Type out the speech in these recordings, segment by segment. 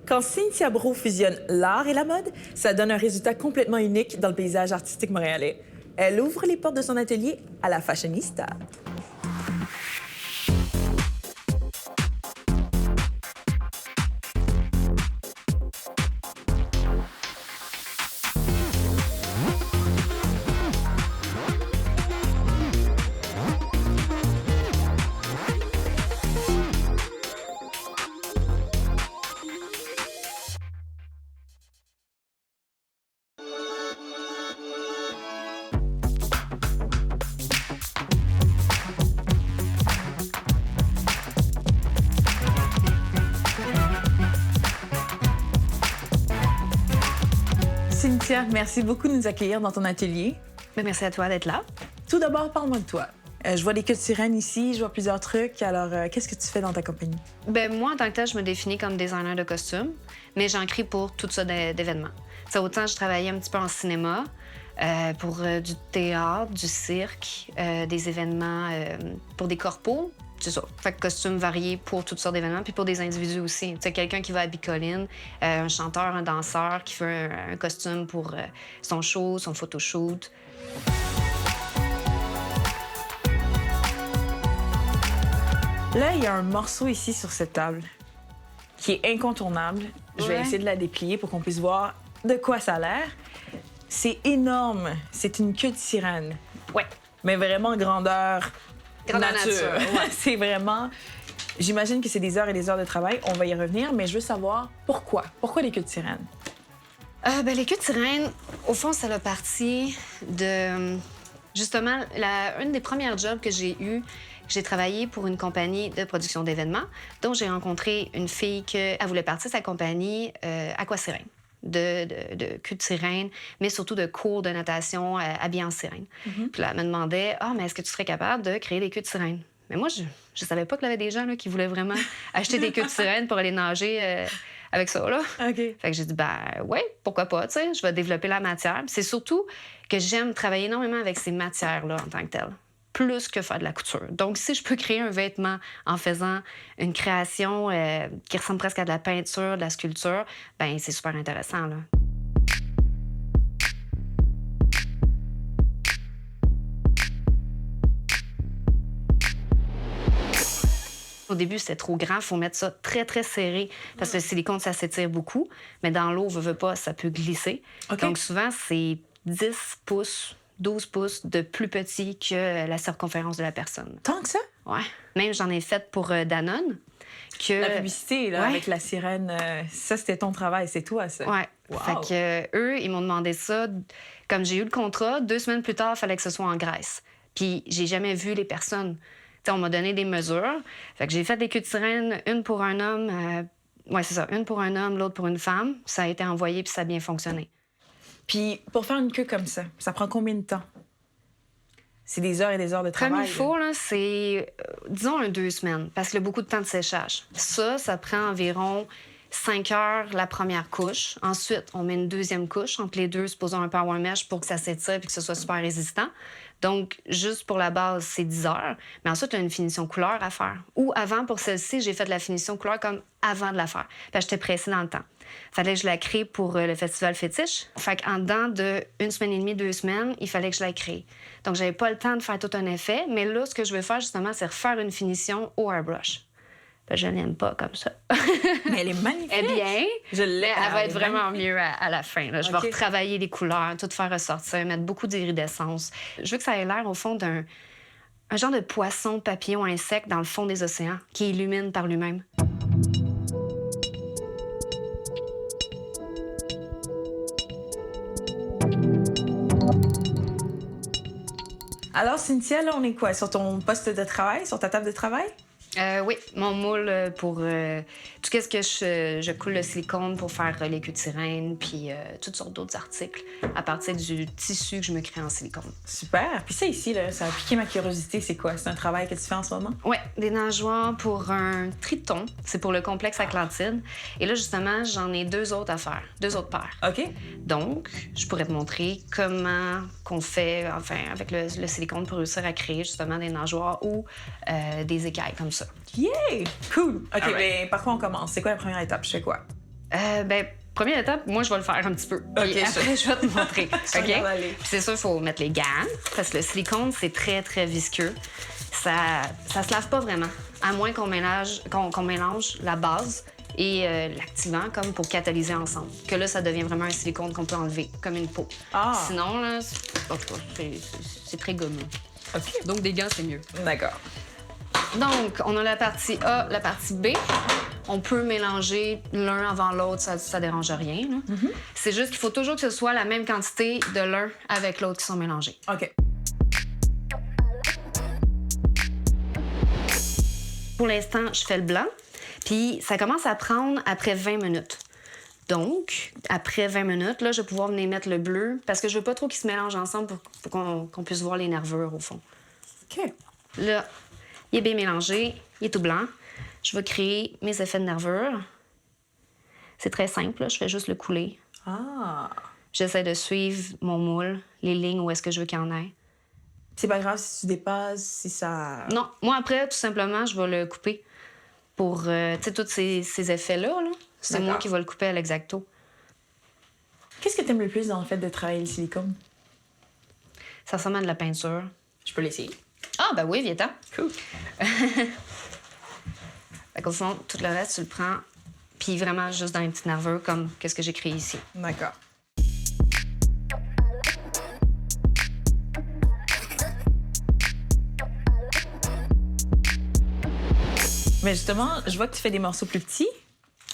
Quand Cynthia Brault fusionne l'art et la mode, ça donne un résultat complètement unique dans le paysage artistique montréalais. Elle ouvre les portes de son atelier à la fashionista. Cynthia, merci beaucoup de nous accueillir dans ton atelier. Bien, merci à toi d'être là. Tout d'abord, parle-moi de toi. Je vois des queues de sirène ici, je vois plusieurs trucs. Alors, qu'est-ce que tu fais dans ta compagnie? Bien, moi, en tant que tel, je me définis comme designer de costumes, mais j'en crée pour tout ça d'événements. T'sais, autant je travaillais un petit peu en cinéma, pour du théâtre, du cirque, des événements pour des corpos. C'est ça. Fait que costumes variés pour toutes sortes d'événements, puis pour des individus aussi. Tu sais, quelqu'un qui va à Bicoline, un chanteur, un danseur qui fait un costume pour son show, son photoshoot. Là, il y a un morceau ici sur cette table qui est incontournable. Je vais Ouais. essayer de la déplier pour qu'on puisse voir de quoi ça a l'air. C'est énorme. C'est une queue de sirène. Ouais. Mais vraiment grandeur Grandeur nature, ouais. C'est vraiment... J'imagine que c'est des heures et des heures de travail. On va y revenir, mais je veux savoir pourquoi. Pourquoi les queues de sirène? Ben, les queues de sirène, au fond, ça a parti de... Justement, une des premières jobs que j'ai travaillé pour une compagnie de production d'événements, dont j'ai rencontré une fille qu'elle voulait partir de sa compagnie Aquasirène, de queue de sirène, mais surtout de cours de natation habillée en sirène. Puis là, elle me demandait, mais est-ce que tu serais capable de créer des queues de sirène? Mais moi, je savais pas qu'il y avait des gens là, qui voulaient vraiment acheter des queues de sirène pour aller nager avec ça, là. OK. Fait que j'ai dit, ouais, pourquoi pas, tu sais, je vais développer la matière. C'est surtout que j'aime travailler énormément avec ces matières-là en tant que telles, plus que faire de la couture. Donc, si je peux créer un vêtement en faisant une création qui ressemble presque à de la peinture, de la sculpture, ben c'est super intéressant, là. Au début, c'était trop grand. Il faut mettre ça très, très serré parce que le silicone, ça s'étire beaucoup. Mais dans l'eau, veut pas, ça peut glisser. OK. Donc, souvent, c'est 10 pouces, 12 pouces de plus petit que la circonférence de la personne. Tant que ça? Ouais. Même, j'en ai fait pour Danone. La publicité, là, Ouais. avec la sirène, ça, c'était ton travail. C'est toi, ça? Ouais. Wow. Fait que eux, ils m'ont demandé ça. Comme j'ai eu le contrat, 2 semaines plus tard, il fallait que ce soit en Grèce. Puis, j'ai jamais vu les personnes. T'sais, on m'a donné des mesures. Fait que j'ai fait des queues de sirène, une pour un homme. Ouais, c'est ça. Une pour un homme, l'autre pour une femme. Ça a été envoyé, puis ça a bien fonctionné. Puis, pour faire une queue comme ça prend combien de temps? C'est des heures et des heures de travail. Comme il faut, là, c'est, disons, 2 semaines, parce qu'il y a beaucoup de temps de séchage. Ça prend environ 5 heures la première couche. Ensuite, on met une deuxième couche entre les deux, supposons un power mesh pour que ça s'étire et que ce soit super résistant. Donc, juste pour la base, c'est 10 heures. Mais ensuite, tu as une finition couleur à faire. Ou avant, pour celle-ci, j'ai fait de la finition couleur comme avant de la faire. Puis j'étais pressée dans le temps. Fallait que je la crée pour le festival Fétiche. Fait qu'en dedans de 1 semaine et demie, 2 semaines, il fallait que je la crée. Donc, j'avais pas le temps de faire tout un effet. Mais là, ce que je veux faire, justement, c'est refaire une finition au airbrush. Ben, je l'aime pas comme ça. Mais elle est magnifique. Elle est bien. Je l'ai. Elle va être vraiment mieux à la fin. Là. Je vais OK. retravailler les couleurs, tout faire ressortir, mettre beaucoup d'iridescence. Je veux que ça ait l'air, au fond, d'un genre de poisson, papillon, insecte dans le fond des océans qui illumine par lui-même. Alors, Cynthia, là, on est quoi? Sur ton poste de travail? Sur ta table de travail? Oui, mon moule pour tout ce que je coule le silicone pour faire les queues de sirène, puis toutes sortes d'autres articles à partir du tissu que je me crée en silicone. Super. Puis ça ici, là, ça a piqué ma curiosité. C'est quoi? C'est un travail que tu fais en ce moment? Oui, des nageoires pour un triton. C'est pour le complexe Atlantide. Et là, justement, j'en ai 2 autres à faire, 2 autres paires. OK. Donc, je pourrais te montrer comment qu'on fait, enfin, avec le silicone pour réussir à créer justement des nageoires ou des écailles comme ça. Yay! Cool. OK, All right. mais par quoi on commence? C'est quoi la première étape? Je fais quoi? Première étape, moi, je vais le faire un petit peu. Puis OK, après, je vais te montrer. Je regarde aller. Puis c'est sûr, il faut mettre les gants, parce que le silicone, c'est très, très visqueux. Ça se lave pas vraiment, à moins qu'on mélange la base et l'activant comme pour catalyser ensemble. Que là, ça devient vraiment un silicone qu'on peut enlever, comme une peau. Ah. Sinon, là, en tout cas, c'est très gommeux. OK. Donc, des gants, c'est mieux. D'accord. Donc, on a la partie A, la partie B. On peut mélanger l'un avant l'autre, ça dérange rien. Là. C'est juste qu'il faut toujours que ce soit la même quantité de l'un avec l'autre qui sont mélangés. OK. Pour l'instant, je fais le blanc, puis ça commence à prendre après 20 minutes. Donc, après 20 minutes, là, je vais pouvoir venir mettre le bleu parce que je veux pas trop qu'ils se mélangent ensemble pour qu'on puisse voir les nervures au fond. OK. Là, il est bien mélangé, il est tout blanc. Je vais créer mes effets de nervure. C'est très simple, là. Je fais juste le couler. Ah. J'essaie de suivre mon moule, les lignes où est-ce que je veux qu'il y en ait. C'est pas grave si tu dépasses, si ça... Non, moi après, tout simplement, je vais le couper pour, tu sais, tous ces effets-là. Là. C'est moi D'accord. qui vais le couper à l'exacto. Qu'est-ce que t'aimes le plus dans le fait de travailler le silicone? Ça ressemble à de la peinture. Je peux l'essayer. Ah, ben oui, viens-t'en. Cool. Fait qu'au fond, tout le reste, tu le prends, puis vraiment juste dans les petites nervures, comme qu'est-ce que j'ai créé ici. D'accord. Mais justement, je vois que tu fais des morceaux plus petits.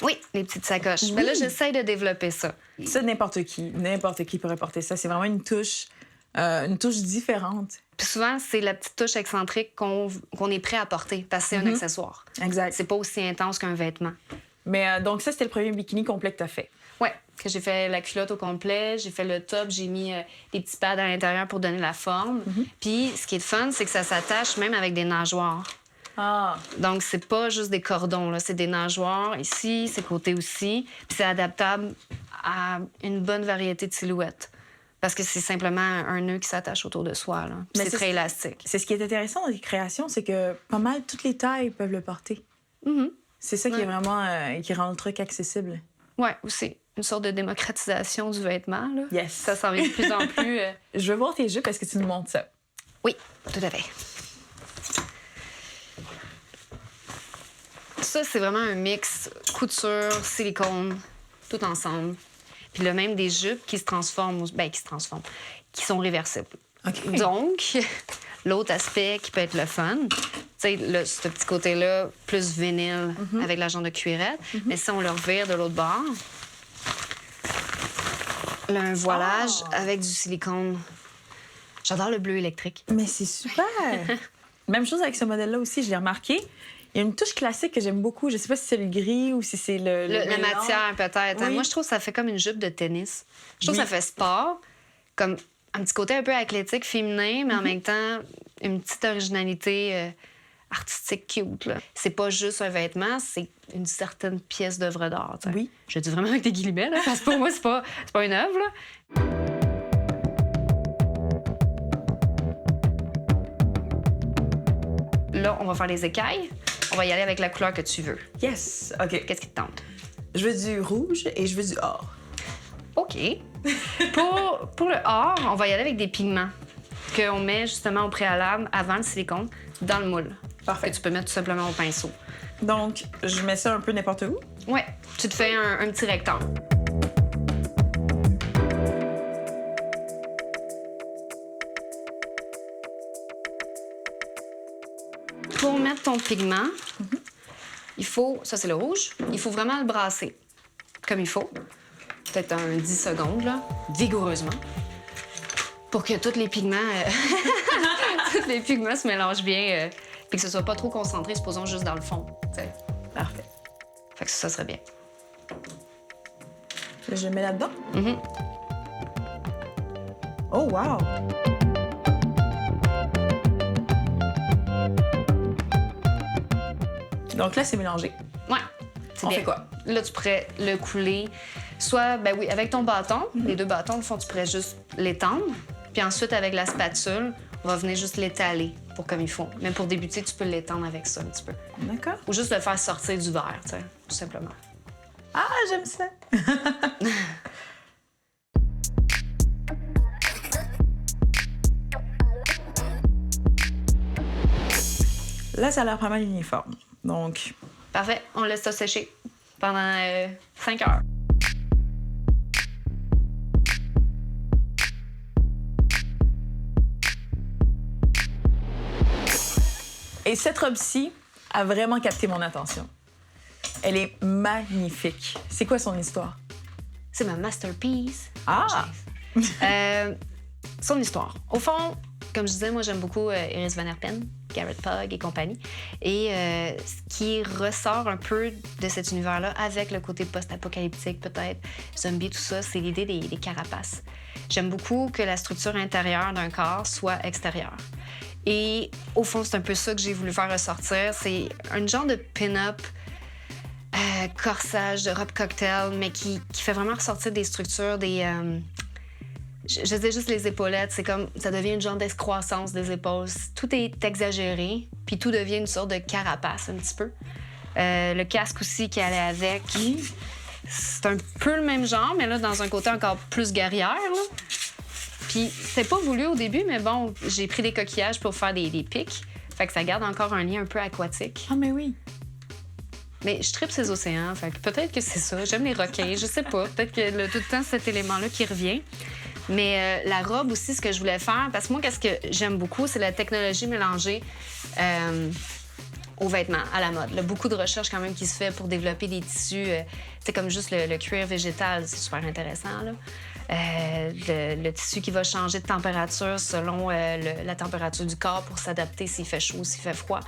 Oui, les petites sacoches. Oui. Ben là, j'essaie de développer ça. Ça, n'importe qui pourrait porter ça. C'est vraiment une touche différente. Puis souvent, c'est la petite touche excentrique qu'on est prêt à porter, parce que c'est un accessoire. Exact. C'est pas aussi intense qu'un vêtement. Mais donc ça, c'était le premier bikini complet que t'as fait. Ouais, que j'ai fait la culotte au complet, j'ai fait le top, j'ai mis des petits pads à l'intérieur pour donner la forme. Puis ce qui est le fun, c'est que ça s'attache même avec des nageoires. Ah. Donc c'est pas juste des cordons, là, c'est des nageoires ici, ces côtés aussi. Puis c'est adaptable à une bonne variété de silhouettes. Parce que c'est simplement un nœud qui s'attache autour de soi. Là. Puis Mais c'est c'est- très élastique. C'est ce qui est intéressant dans les créations, c'est que pas mal toutes les tailles peuvent le porter. C'est ça qui est vraiment qui rend le truc accessible. Ouais, aussi. Une sorte de démocratisation du vêtement. Là. Yes. Ça s'en vient de plus en plus. Je veux voir tes jupes. Est-ce que tu nous montres ça? Oui, tout à fait. Ça, c'est vraiment un mix couture, silicone, tout ensemble. Puis le même des jupes qui se transforment, qui sont réversibles. OK. Donc, l'autre aspect qui peut être le fun, tu sais, ce petit côté-là, plus vinyle avec la jambe de cuirette. Mais si on le revire de l'autre bord, là, un voilage avec du silicone. J'adore le bleu électrique. Mais c'est super! Même chose avec ce modèle-là aussi, je l'ai remarqué. Il y a une touche classique que j'aime beaucoup. Je sais pas si c'est le gris ou si c'est le La mélange. matière, peut-être. Oui. Moi, je trouve que ça fait comme une jupe de tennis. Je trouve Oui. que ça fait sport, comme un petit côté un peu athlétique, féminin, mais en même temps, une petite originalité artistique cute. Là. C'est pas juste un vêtement, c'est une certaine pièce d'œuvre d'art. T'sais. Oui. Je le dis vraiment avec des guillemets, là, parce que pour moi, c'est pas une œuvre. Là. Là, on va faire les écailles. On va y aller avec la couleur que tu veux. Yes! OK. Qu'est-ce qui te tente? Je veux du rouge et je veux du or. OK. pour le or, on va y aller avec des pigments qu'on met justement au préalable avant le silicone dans le moule. Parfait. Que tu peux mettre tout simplement au pinceau. Donc, je mets ça un peu n'importe où. Ouais, tu te fais un petit rectangle. Pour mettre ton pigment, il faut, ça c'est le rouge, il faut vraiment le brasser comme il faut. Peut-être un 10 secondes, là, vigoureusement, pour que tous les pigments, tous les pigments se mélangent bien, puis que ce soit pas trop concentré, supposons juste dans le fond. T'sais. Parfait. Fait que ça serait bien. Je le mets là-dedans. Mhm. Oh, wow! Donc là, c'est mélangé. Ouais. C'est On bien. fait quoi? Là, tu pourrais le couler. Soit, ben oui, avec ton bâton, les deux bâtons, le fond, tu pourrais juste l'étendre. Puis ensuite, avec la spatule, on va venir juste l'étaler pour comme il faut. Même pour débuter, tu peux l'étendre avec ça un petit peu. D'accord. Ou juste le faire sortir du verre, tu sais, tout simplement. Ah, j'aime ça! Là, ça a l'air pas mal uniforme. Donc... Parfait, on laisse ça sécher pendant 5 heures. Et cette robe-ci a vraiment capté mon attention. Elle est magnifique. C'est quoi son histoire? C'est ma masterpiece. Ah! Son histoire. Au fond, comme je disais, moi, j'aime beaucoup Iris Van Herpen, Garrett Pugh et compagnie. Et ce qui ressort un peu de cet univers-là, avec le côté post-apocalyptique, peut-être, zombie, tout ça, c'est l'idée des carapaces. J'aime beaucoup que la structure intérieure d'un corps soit extérieure. Et au fond, c'est un peu ça que j'ai voulu faire ressortir. C'est un genre de pin-up, corsage, de robe cocktail, mais qui fait vraiment ressortir des structures, des... Je dis juste les épaulettes, c'est comme... Ça devient une genre d'escroissance des épaules. Tout est exagéré, puis tout devient une sorte de carapace, un petit peu. Le casque aussi qui allait avec, c'est un peu le même genre, mais là, dans un côté encore plus guerrière, là. Puis c'était pas voulu au début, mais bon, j'ai pris des coquillages pour faire des pics. Fait que ça garde encore un lien un peu aquatique. Ah, mais oui. Mais je tripe ces océans, fait que peut-être que c'est ça. J'aime les requins, je sais pas. Peut-être que tout le temps, cet élément-là qui revient. Mais la robe aussi, ce que je voulais faire, parce que moi, qu'est-ce que j'aime beaucoup, c'est la technologie mélangée aux vêtements, à la mode. Il y a beaucoup de recherches quand même qui se fait pour développer des tissus, c'est comme juste le cuir végétal, c'est super intéressant, là. Le tissu qui va changer de température selon la température du corps pour s'adapter s'il fait chaud, s'il fait froid.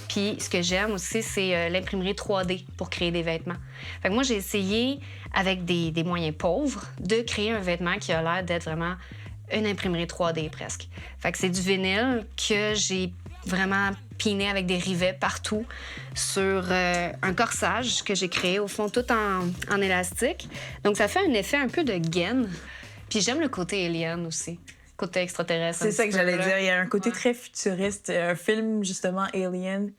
Puis ce que j'aime aussi, c'est l'imprimerie 3D pour créer des vêtements. Fait que moi, j'ai essayé, avec des moyens pauvres, de créer un vêtement qui a l'air d'être vraiment une imprimerie 3D presque. Fait que c'est du vinyle que j'ai vraiment piné avec des rivets partout sur un corsage que j'ai créé, au fond, tout en élastique. Donc, ça fait un effet un peu de gaine. Puis j'aime le côté alien aussi, côté extraterrestre. C'est ça que j'allais dire. Il y a un côté très futuriste, un film, justement, Alien.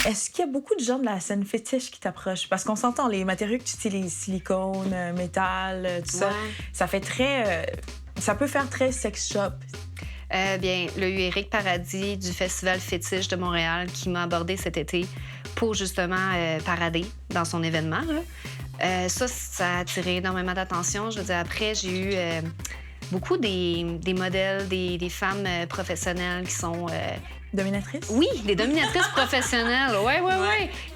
Est-ce qu'il y a beaucoup de gens de la scène fétiche qui t'approchent? Parce qu'on s'entend, les matériaux que tu utilises, silicone, métal, tout ça, ça fait très... ça peut faire très sex shop. Bien, il y a eu Éric Paradis du Festival Fétiche de Montréal qui m'a abordé cet été pour justement parader dans son événement, là. Ça a attiré énormément d'attention. Je veux dire, après, j'ai eu beaucoup des modèles, des femmes professionnelles qui sont... Dominatrices? Oui, des dominatrices professionnelles. Oui.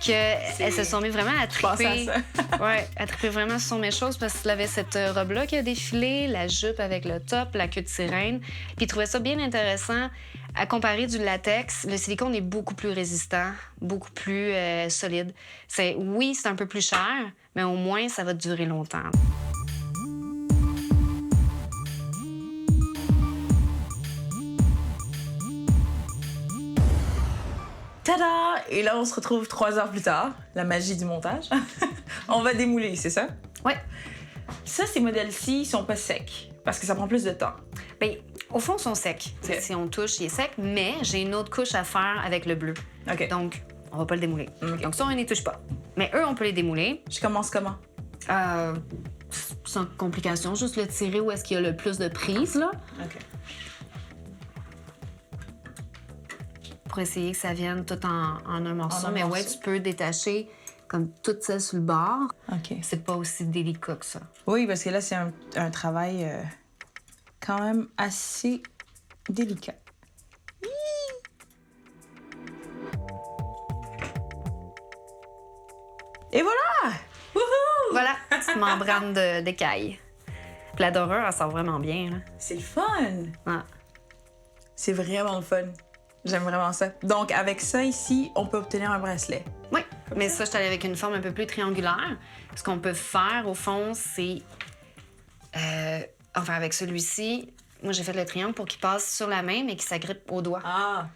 Elles se sont mis vraiment à triper. À triper vraiment sur mes choses parce qu'il avait cette robe-là qui a défilé, la jupe avec le top, la queue de sirène. Puis ils trouvaient ça bien intéressant. À comparer du latex, le silicone est beaucoup plus résistant, beaucoup plus solide. Oui, c'est un peu plus cher, mais au moins, ça va durer longtemps. Tada! Et là, on se retrouve 3 heures plus tard. La magie du montage. On va démouler, c'est ça? Oui. Ça, ces modèles-ci sont pas secs parce que ça prend plus de temps. Bien, au fond, ils sont secs. Okay. Si on touche, il est sec, mais j'ai une autre couche à faire avec le bleu. OK. Donc, on va pas le démouler. Okay. Donc ça, on n'y touche pas. Mais eux, on peut les démouler. Je commence comment? Sans complication, juste le tirer où est-ce qu'il y a le plus de prise, là. OK. Pour essayer que ça vienne tout en un morceau. Mais ouais, tu peux détacher comme toute celle sur le bord. OK. C'est pas aussi délicat que ça. Oui, parce que là, c'est un travail quand même assez délicat. Et voilà! Wouhou! Voilà, petite membrane d'écaille. Puis la dorure, elle sort vraiment bien, là. C'est le fun! Ouais. C'est vraiment le fun. J'aime vraiment ça. Donc, avec ça ici, on peut obtenir un bracelet. Oui, mais ça, je suis allée avec une forme un peu plus triangulaire. Ce qu'on peut faire, au fond, c'est... enfin, avec celui-ci, moi, j'ai fait le triangle pour qu'il passe sur la main, mais qu'il s'agrippe au doigt. Ah!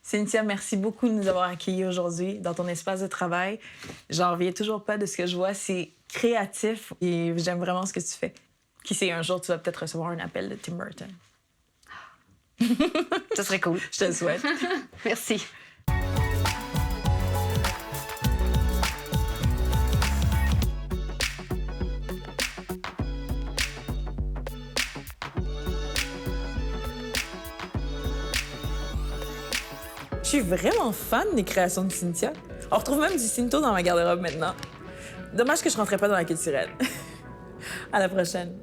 Cynthia, merci beaucoup de nous avoir accueillis aujourd'hui dans ton espace de travail. J'en reviens toujours pas de ce que je vois. C'est créatif et j'aime vraiment ce que tu fais. Qui sait, un jour, tu vas peut-être recevoir un appel de Tim Burton. Ça serait cool. Je te le souhaite. Merci. Je suis vraiment fan des créations de Cynthia. On retrouve même du Cinto dans ma garde-robe maintenant. Dommage que je rentrais pas dans la culturelle. À la prochaine.